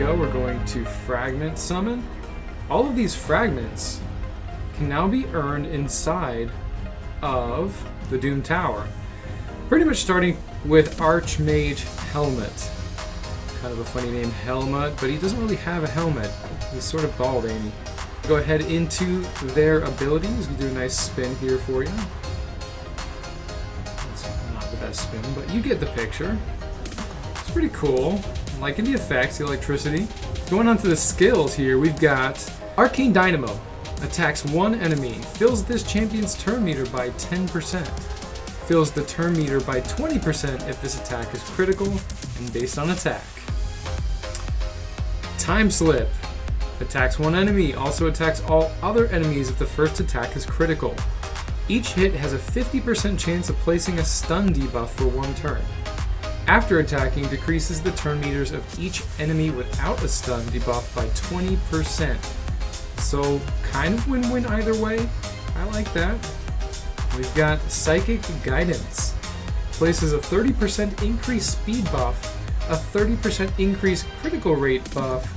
go. We're going to Fragment Summon. All of these fragments can now be earned inside of the Doom Tower. Pretty much starting with Archmage Hellmut. Kind of a funny name, Hellmut, but he doesn't really have a helmet. He's sort of bald, ain't he? Go ahead into their abilities. We do a nice spin here for you. It's not the best spin, but you get the picture. It's pretty cool. I'm liking the effects, the electricity. Going on to the skills here, we've got Arcane Dynamo. Attacks one enemy. Fills this champion's turn meter by 10%. Fills the turn meter by 20% if this attack is critical and based on attack. Time Slip. Attacks one enemy. Also attacks all other enemies if the first attack is critical. Each hit has a 50% chance of placing a stun debuff for one turn. After attacking, decreases the turn meters of each enemy without a stun debuff by 20%. So, kind of win-win either way. I like that. We've got Psychic Guidance. Places a 30% increased speed buff, a 30% increased critical rate buff,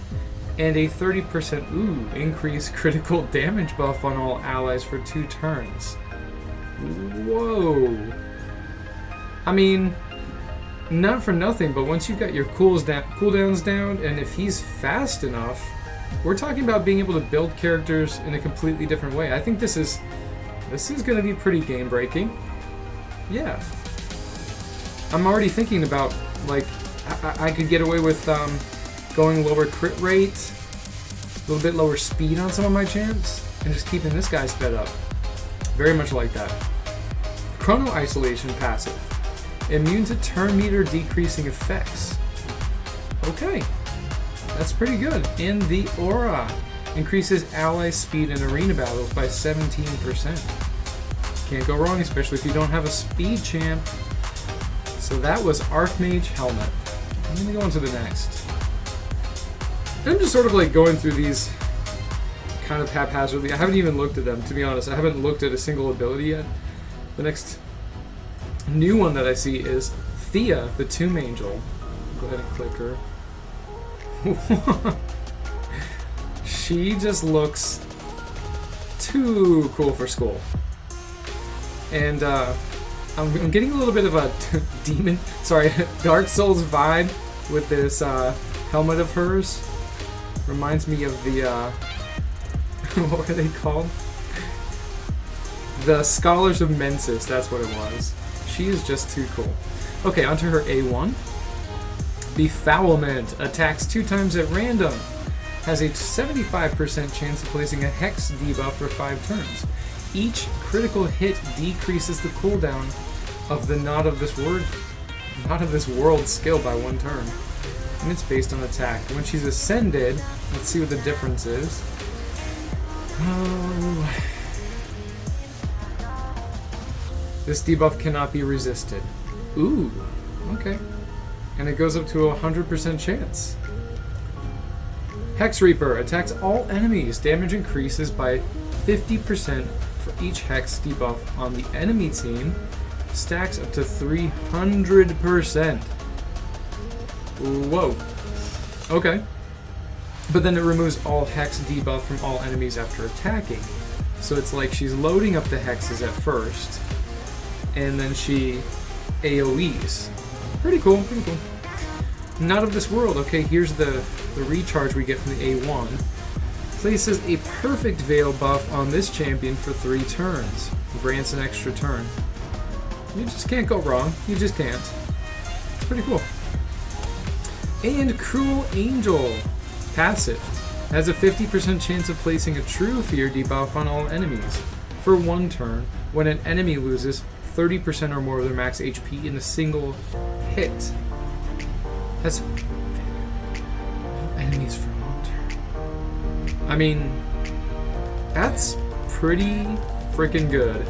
and a 30% increased critical damage buff on all allies for 2 turns. Whoa. I mean, not for nothing, but once you've got your cooldowns down, and if he's fast enough, we're talking about being able to build characters in a completely different way. I think this is going to be pretty game-breaking. Yeah. I'm already thinking about, like, I could get away with going lower crit rate, a little bit lower speed on some of my champs, and just keeping this guy sped up. Very much like that. Chrono Isolation passive. Immune to turn meter decreasing effects. Okay. That's pretty good. And the Aura increases ally speed in arena battles by 17%. Can't go wrong, especially if you don't have a speed champ. So that was Archmage Hellmut. I'm going to go on to the next. I'm just sort of like going through these kind of haphazardly. I haven't even looked at them, to be honest. I haven't looked at a single ability yet. The next new one that I see is Thea, the Tomb Angel. Go ahead and click her. She just looks too cool for school. And I'm getting a little bit of a Dark Souls vibe with this helmet of hers. Reminds me of the, what were they called? The Scholars of Mensis, that's what it was. She is just too cool. Okay, onto her A1. Befoulment. Attacks 2 times at random. Has a 75% chance of placing a Hex debuff for 5 turns. Each critical hit decreases the cooldown of the Not of This World skill by 1 turn. And it's based on attack. When she's ascended, let's see what the difference is. This debuff cannot be resisted. Ooh, okay. And it goes up to a 100% chance. Hex Reaper attacks all enemies. Damage increases by 50% for each Hex debuff on the enemy team. Stacks up to 300%. Whoa. Okay. But then it removes all Hex debuff from all enemies after attacking. So it's like she's loading up the Hexes at first, and then she AoEs. Pretty cool, pretty cool. Not of This World. Okay, here's the recharge we get from the A1. Places a Perfect Veil buff on this champion for 3 turns. Grants an extra turn. You just can't go wrong. You just can't. It's pretty cool. And Cruel Angel. Passive. Has a 50% chance of placing a True Fear debuff on all enemies for 1 turn when an enemy loses 30% or more of their max HP in a single hit. That's enemies for 1 turn. I mean, that's pretty freaking good.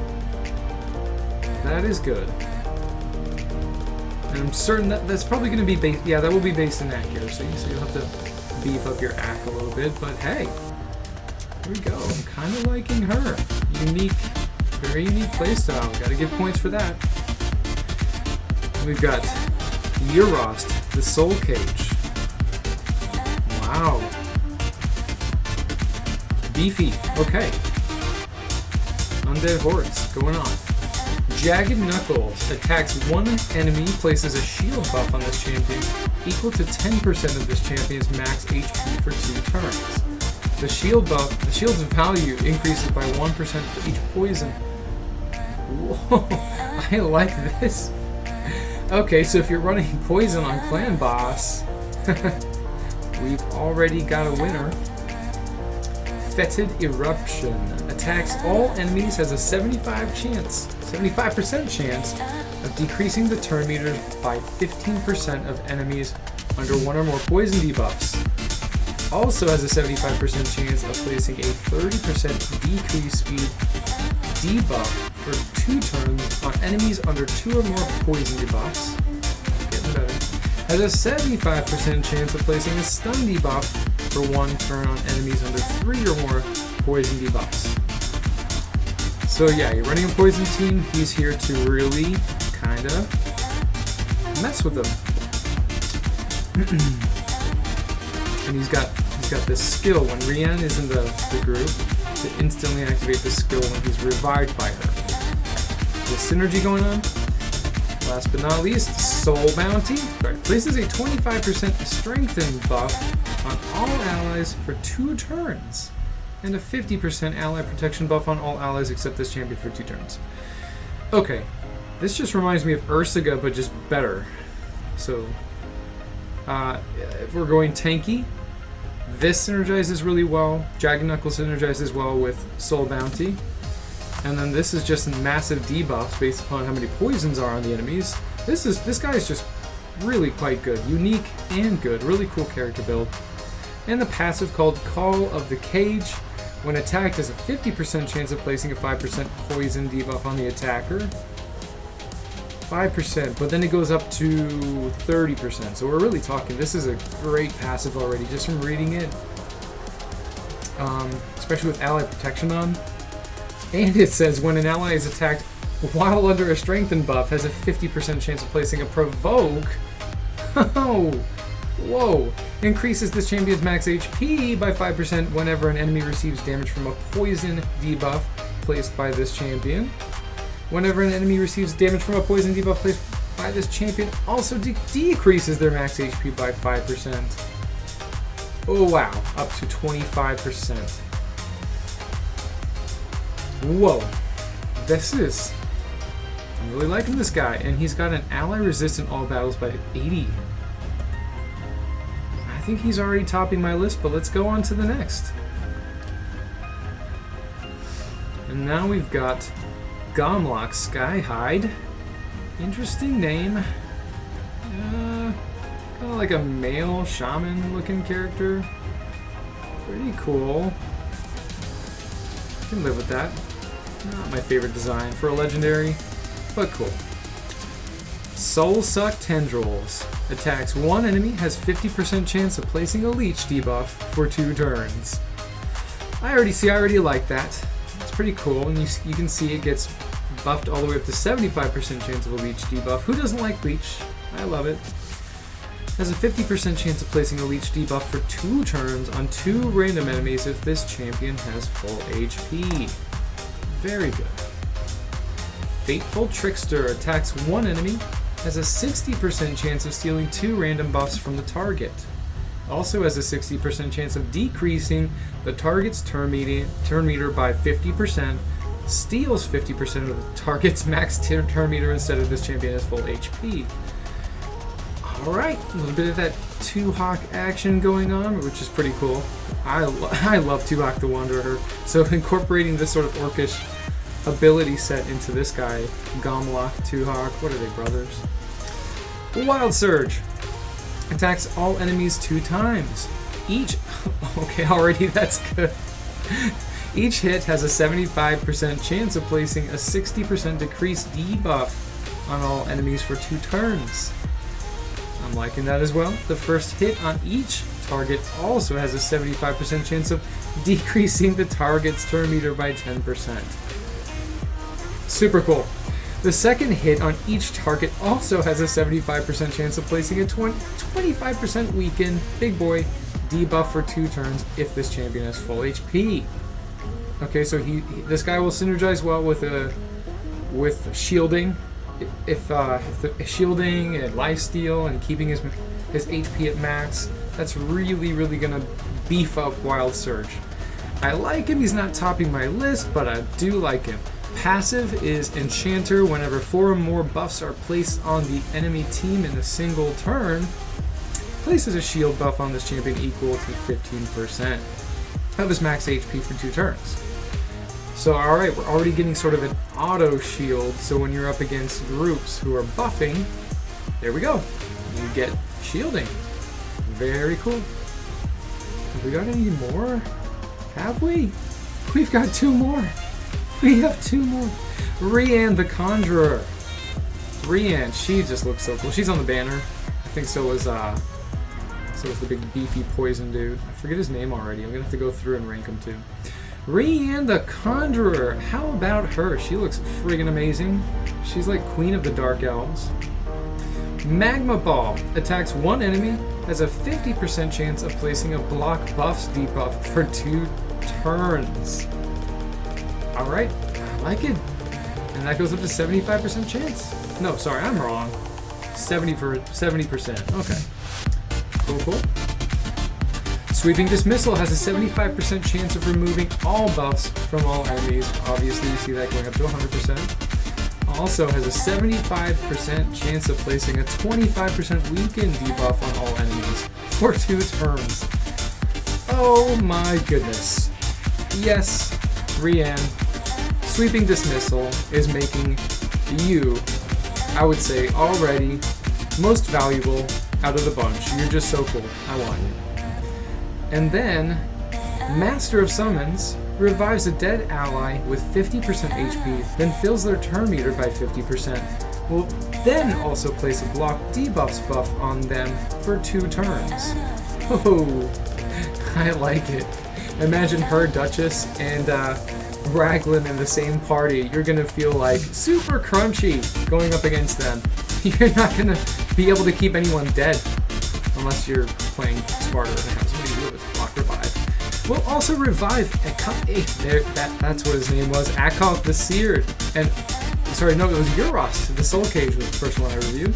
That is good. And I'm certain that that's probably going to be based. Yeah, that will be based in accuracy, so you'll have to beef up your AC a little bit. But hey, here we go. I'm kind of liking her. Unique. Very unique playstyle. Gotta give points for that. We've got Urost, the Soul Cage. Wow. Beefy. Okay. Undead hordes going on. Jagged Knuckles attacks one enemy, places a shield buff on this champion equal to 10% of this champion's max HP for 2 turns. The shield's value increases by 1% for each poison. Whoa, I like this. Okay, so if you're running poison on Clan Boss, we've already got a winner. Fetid Eruption attacks all enemies, has a 75% chance of decreasing the turn meter by 15% of enemies under 1 or more poison debuffs. Also has a 75% chance of placing a 30% decrease speed debuff for 2 turns on enemies under 2 or more poison debuffs. Getting better. Has a 75% chance of placing a stun debuff for 1 turn on enemies under 3 or more poison debuffs. So yeah, you're running a poison team, he's here to really kinda mess with them. And he's got this skill when Rian is in the group to instantly activate the skill when he's revived by her. The synergy going on. Last but not least, Soul Bounty. Places a 25% strengthen buff on all allies for 2 turns, and a 50% ally protection buff on all allies except this champion for 2 turns. Okay, this just reminds me of Ursaga, but just better. So, if we're going tanky, this synergizes really well. Jagged Knuckles synergizes well with Soul Bounty. And then this is just a massive debuff based upon how many poisons are on the enemies. This guy is just really quite good. Unique and good. Really cool character build. And the passive called Call of the Cage. When attacked, has a 50% chance of placing a 5% poison debuff on the attacker. 5%, but then it goes up to 30%. So we're really talking, this is a great passive already, just from reading it. Especially with ally protection on. And it says when an ally is attacked while under a strengthen buff, has a 50% chance of placing a provoke. Oh, whoa. Increases this champion's max HP by 5% whenever an enemy receives damage from a poison debuff placed by this champion. Whenever an enemy receives damage from a poison debuff placed by this champion, also decreases their max HP by 5%. Oh wow, up to 25%. Whoa, I'm really liking this guy, and he's got an ally resistant all battles by 80. I think he's already topping my list, but let's go on to the next. And now we've got Gomlok Skyhide. Interesting name. Kind of like a male shaman looking character. Pretty cool. I can live with that. Not my favorite design for a legendary, but cool. Soul Suck Tendrils. Attacks one enemy, has 50% chance of placing a leech debuff for 2 turns. I already like that. It's pretty cool, and you can see it gets buffed all the way up to 75% chance of a leech debuff. Who doesn't like leech? I love it. Has a 50% chance of placing a leech debuff for 2 turns on 2 random enemies if this champion has full HP. Very good. Fateful Trickster attacks one enemy, has a 60% chance of stealing 2 random buffs from the target. Also has a 60% chance of decreasing the target's turn meter by 50%, steals 50% of the target's max turn meter instead of this champion has full HP. Alright, a little bit of that Two-Hawk action going on, which is pretty cool. I love Two-Hawk the Wanderer, so incorporating this sort of orcish ability set into this guy, Gomlok, Two-Hawk, what are they, brothers? Wild Surge. Attacks all enemies 2 times. Okay, already that's good. Each hit has a 75% chance of placing a 60% decreased debuff on all enemies for 2 turns. I'm liking that as well. The first hit on each target also has a 75% chance of decreasing the target's turn meter by 10%. Super cool. The second hit on each target also has a 75% chance of placing a 25% weakened big boy debuff for 2 turns if this champion has full HP. Okay, so this guy will synergize well with shielding. If the shielding and lifesteal and keeping his HP at max, that's really gonna beef up Wild Surge. I like him. He's not topping my list, but I do like him. Passive is Enchanter. Whenever 4 or more buffs are placed on the enemy team in a single turn, places a shield buff on this champion equal to 15% of his max HP for 2 turns. So alright, we're already getting sort of an auto shield, so when you're up against groups who are buffing, there we go. You get shielding. Very cool. Have we got any more? Have we? We've got 2 more. We have 2 more. Rhian the Conjurer. Rian, she just looks so cool. She's on the banner. I think so was the big beefy poison dude. I forget his name already. I'm gonna have to go through and rank him too. Rhian the Conjurer. How about her? She looks friggin' amazing. She's like Queen of the Dark Elves. Magma Ball attacks 1 enemy, has a 50% chance of placing a block buffs debuff for 2 turns. Alright, I like it. And that goes up to 75% chance. No, sorry, I'm wrong. 70%. Okay. Cool. Sweeping Dismissal has a 75% chance of removing all buffs from all enemies. Obviously, you see that going up to 100%. Also has a 75% chance of placing a 25% weaken debuff on all enemies for 2 turns. Oh my goodness. Yes, Rian, Sweeping Dismissal is making you, I would say, already most valuable out of the bunch. You're just so cool. I want you. And then, Master of Summons revives a dead ally with 50% HP, then fills their turn meter by 50%. Will then also place a block debuffs buff on them for 2 turns. Oh, I like it. Imagine her, Duchess, and Raglan in the same party. You're gonna feel like super crunchy going up against them. You're not gonna be able to keep anyone dead unless you're playing smarter and have somebody do it with block revive. We'll also revive Akoth. That's what his name was. Akoth the Seared. And sorry, no, it was Urost. The Soul Cage was the first one I reviewed.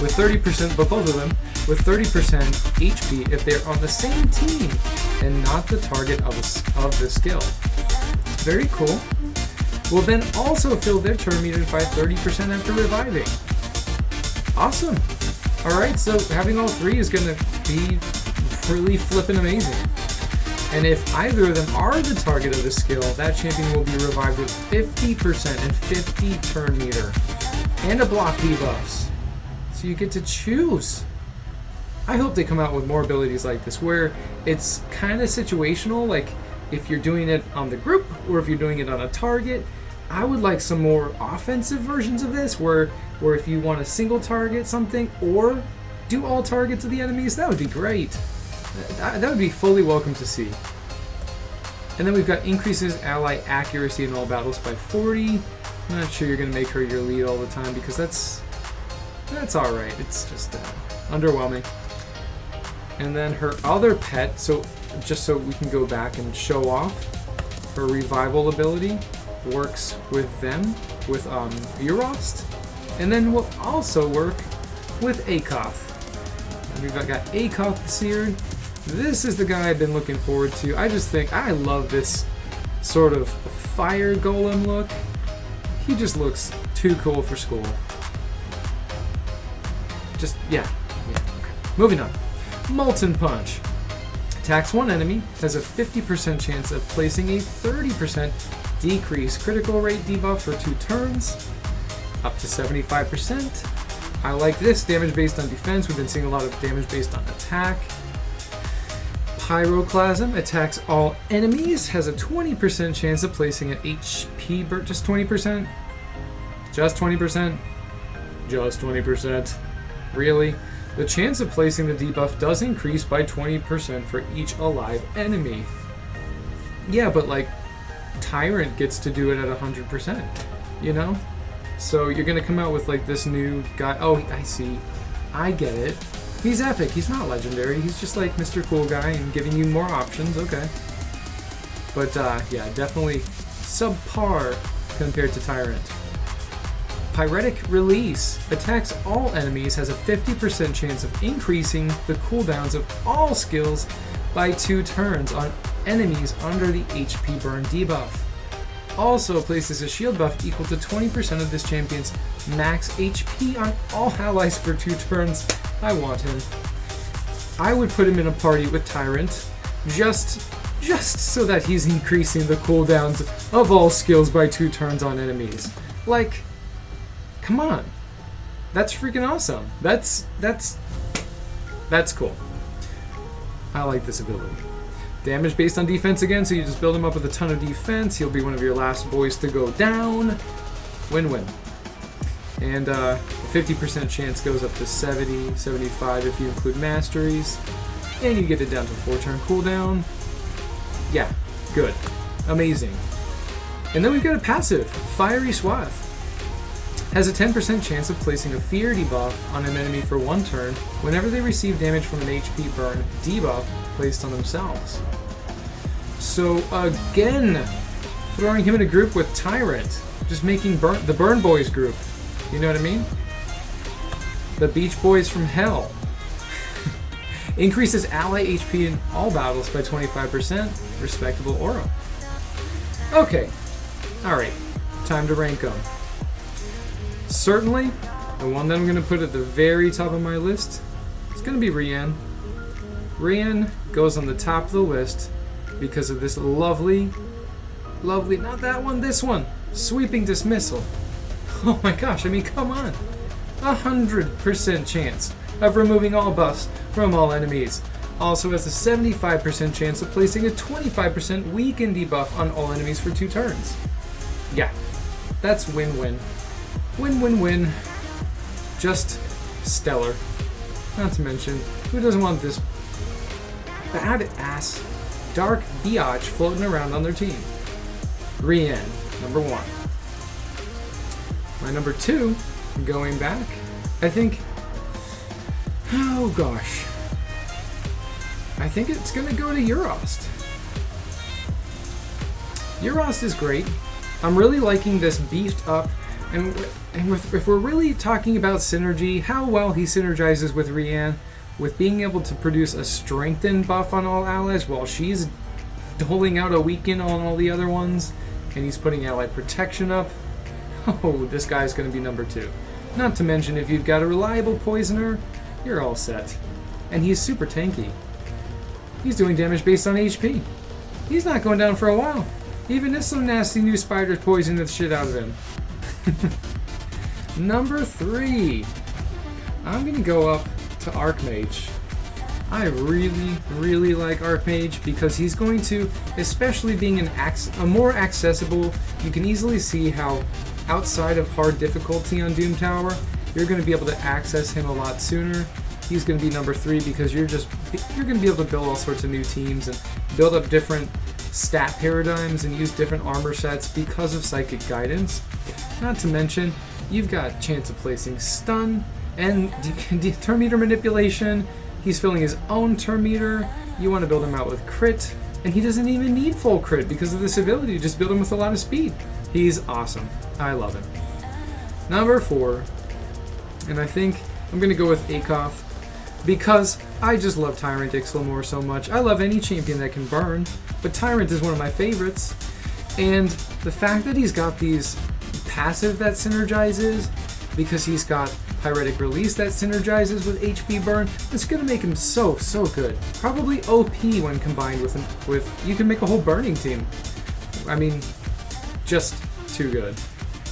With 30%, but both of them with 30% HP if they're on the same team and not the target of the skill. Very cool. Will then also fill their turn meters by 30% after reviving. Awesome. Alright, so having all 3 is going to be really flippin' amazing. And if either of them are the target of the skill, that champion will be revived with 50% and 50 turn meter. And a block debuffs. So you get to choose. I hope they come out with more abilities like this, where it's kind of situational, like if you're doing it on the group or if you're doing it on a target. I would like some more offensive versions of this, where if you want to single target something or do all targets of the enemies, that would be great. That would be fully welcome to see. And then we've got increases ally accuracy in all battles by 40. I'm not sure you're going to make her your lead all the time, because that's alright. It's just underwhelming. And then her other pet, so just so we can go back and show off her revival ability, works with them, with Urost, and then will also work with Akoth. And we've got Akoth the Seared. This is the guy I've been looking forward to. I just think I love this sort of fire golem look. He just looks too cool for school. Just, yeah, okay. Moving on. Molten Punch. Attacks 1 enemy, has a 50% chance of placing a 30% decrease critical rate debuff for 2 turns, up to 75%. I like this. Damage based on defense. We've been seeing a lot of damage based on attack. Pyroclasm attacks all enemies, has a 20% chance of placing an HP burst. Just 20%? Just 20%? Just 20%. Really? The chance of placing the debuff does increase by 20% for each alive enemy. Yeah, but like, Tyrant gets to do it at 100%, you know? So you're gonna come out with like this new guy. Oh, I see. I get it. He's epic. He's not legendary. He's just like Mr. Cool Guy and giving you more options. Okay. But yeah, definitely subpar compared to Tyrant. Pyretic Release attacks all enemies, has a 50% chance of increasing the cooldowns of all skills by 2 turns on enemies under the HP burn debuff. Also places a shield buff equal to 20% of this champion's max HP on all allies for 2 turns. I want him. I would put him in a party with Tyrant, just so that he's increasing the cooldowns of all skills by 2 turns on enemies. Like, come on. That's freaking awesome. That's cool. I like this ability. Damage based on defense again, so you just build him up with a ton of defense. He'll be one of your last boys to go down. Win-win. And 50% chance goes up to 70, 75 if you include masteries. And you get it down to 4-turn cooldown. Yeah, good. Amazing. And then we've got a passive, Fiery Swath. Has a 10% chance of placing a fear debuff on an enemy for 1 turn whenever they receive damage from an HP burn debuff placed on themselves. So again, throwing him in a group with Tyrant, just making the Burn Boys group. You know what I mean? The Beach Boys from Hell. Increases ally HP in all battles by 25%. Respectable aura. Okay. Alright. Time to rank them. Certainly, the one that I'm going to put at the very top of my list is going to be Rian. Rian goes on the top of the list because of this lovely, not that one, this one, Sweeping Dismissal. Oh my gosh, I mean, come on. 100% chance of removing all buffs from all enemies. Also has a 75% chance of placing a 25% weaken debuff on all enemies for 2 turns. Yeah, that's win-win. Win-win-win. Just stellar. Not to mention, who doesn't want this badass dark biatch floating around on their team? Rian, number 1. My number 2, going back, I think, oh gosh, I think it's going to go to Urost. Urost is great. I'm really liking this beefed up, and if we're really talking about synergy, how well he synergizes with Rian, with being able to produce a strengthened buff on all allies while she's doling out a weaken on all the other ones, and he's putting ally protection up. Oh, this guy's going to be number 2. Not to mention, if you've got a reliable poisoner, you're all set. And he's super tanky. He's doing damage based on HP. He's not going down for a while. Even if some nasty new spiders poison the shit out of him. Number 3. I'm going to go up to Archmage. I really like Archmage because he's going to, especially being a more accessible, you can easily see how outside of hard difficulty on Doom Tower, you're going to be able to access him a lot sooner. He's going to be number 3 because you're going to be able to build all sorts of new teams and build up different stat paradigms and use different armor sets because of Psychic Guidance. Not to mention, you've got chance of placing stun and turn meter manipulation. He's filling his own turn meter. You want to build him out with crit, and he doesn't even need full crit because of this ability. Just build him with a lot of speed. He's awesome. I love him. Number 4, and I think I'm going to go with Akoth because I just love Tyrant Ixlamore so much. I love any champion that can burn, but Tyrant is one of my favorites. And the fact that he's got these passive that synergizes, because he's got Pyretic Release that synergizes with HP burn, it's going to make him so good. Probably OP when combined with you can make a whole burning team. I mean, just too good.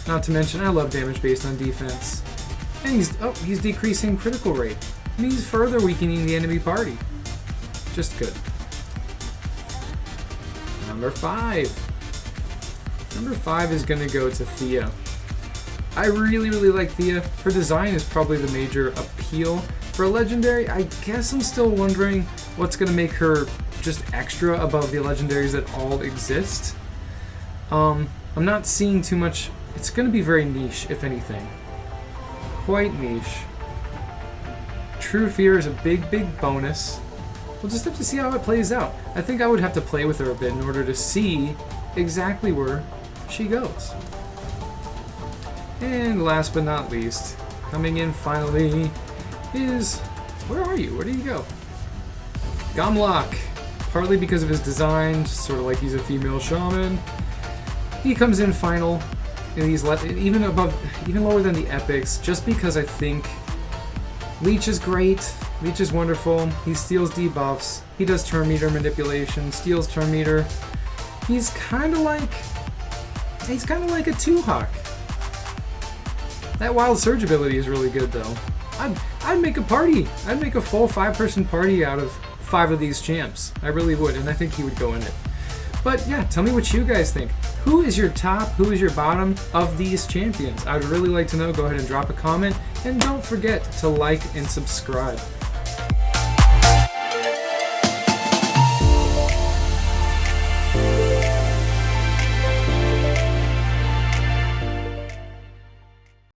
Not to mention, I love damage based on defense. And he's decreasing critical rate. I mean, he's further weakening the enemy party. Just good. Number 5. Number 5 is going to go to Thea. I really like Thea. Her design is probably the major appeal. For a legendary, I guess I'm still wondering what's going to make her just extra above the legendaries that all exist. I'm not seeing too much. It's going to be very niche, if anything. Quite niche. True Fear is a big bonus. We'll just have to see how it plays out. I think I would have to play with her a bit in order to see exactly where she goes. And last but not least, coming in finally is... Where are you? Where did you go? Gamlock. Partly because of his design, sort of like he's a female shaman. He comes in final, and he's even lower than the epics, just because I think Leech is great. Leech is wonderful. He steals debuffs. He does turn meter manipulation, steals turn meter. He's kind of like a 2-Hawk. That Wild Surge ability is really good though. I'd make a party. I'd make a full 5-person party out of 5 of these champs. I really would, and I think he would go in it. But yeah, tell me what you guys think. Who is your top, who is your bottom of these champions? I'd really like to know. Go ahead and drop a comment, and don't forget to like and subscribe.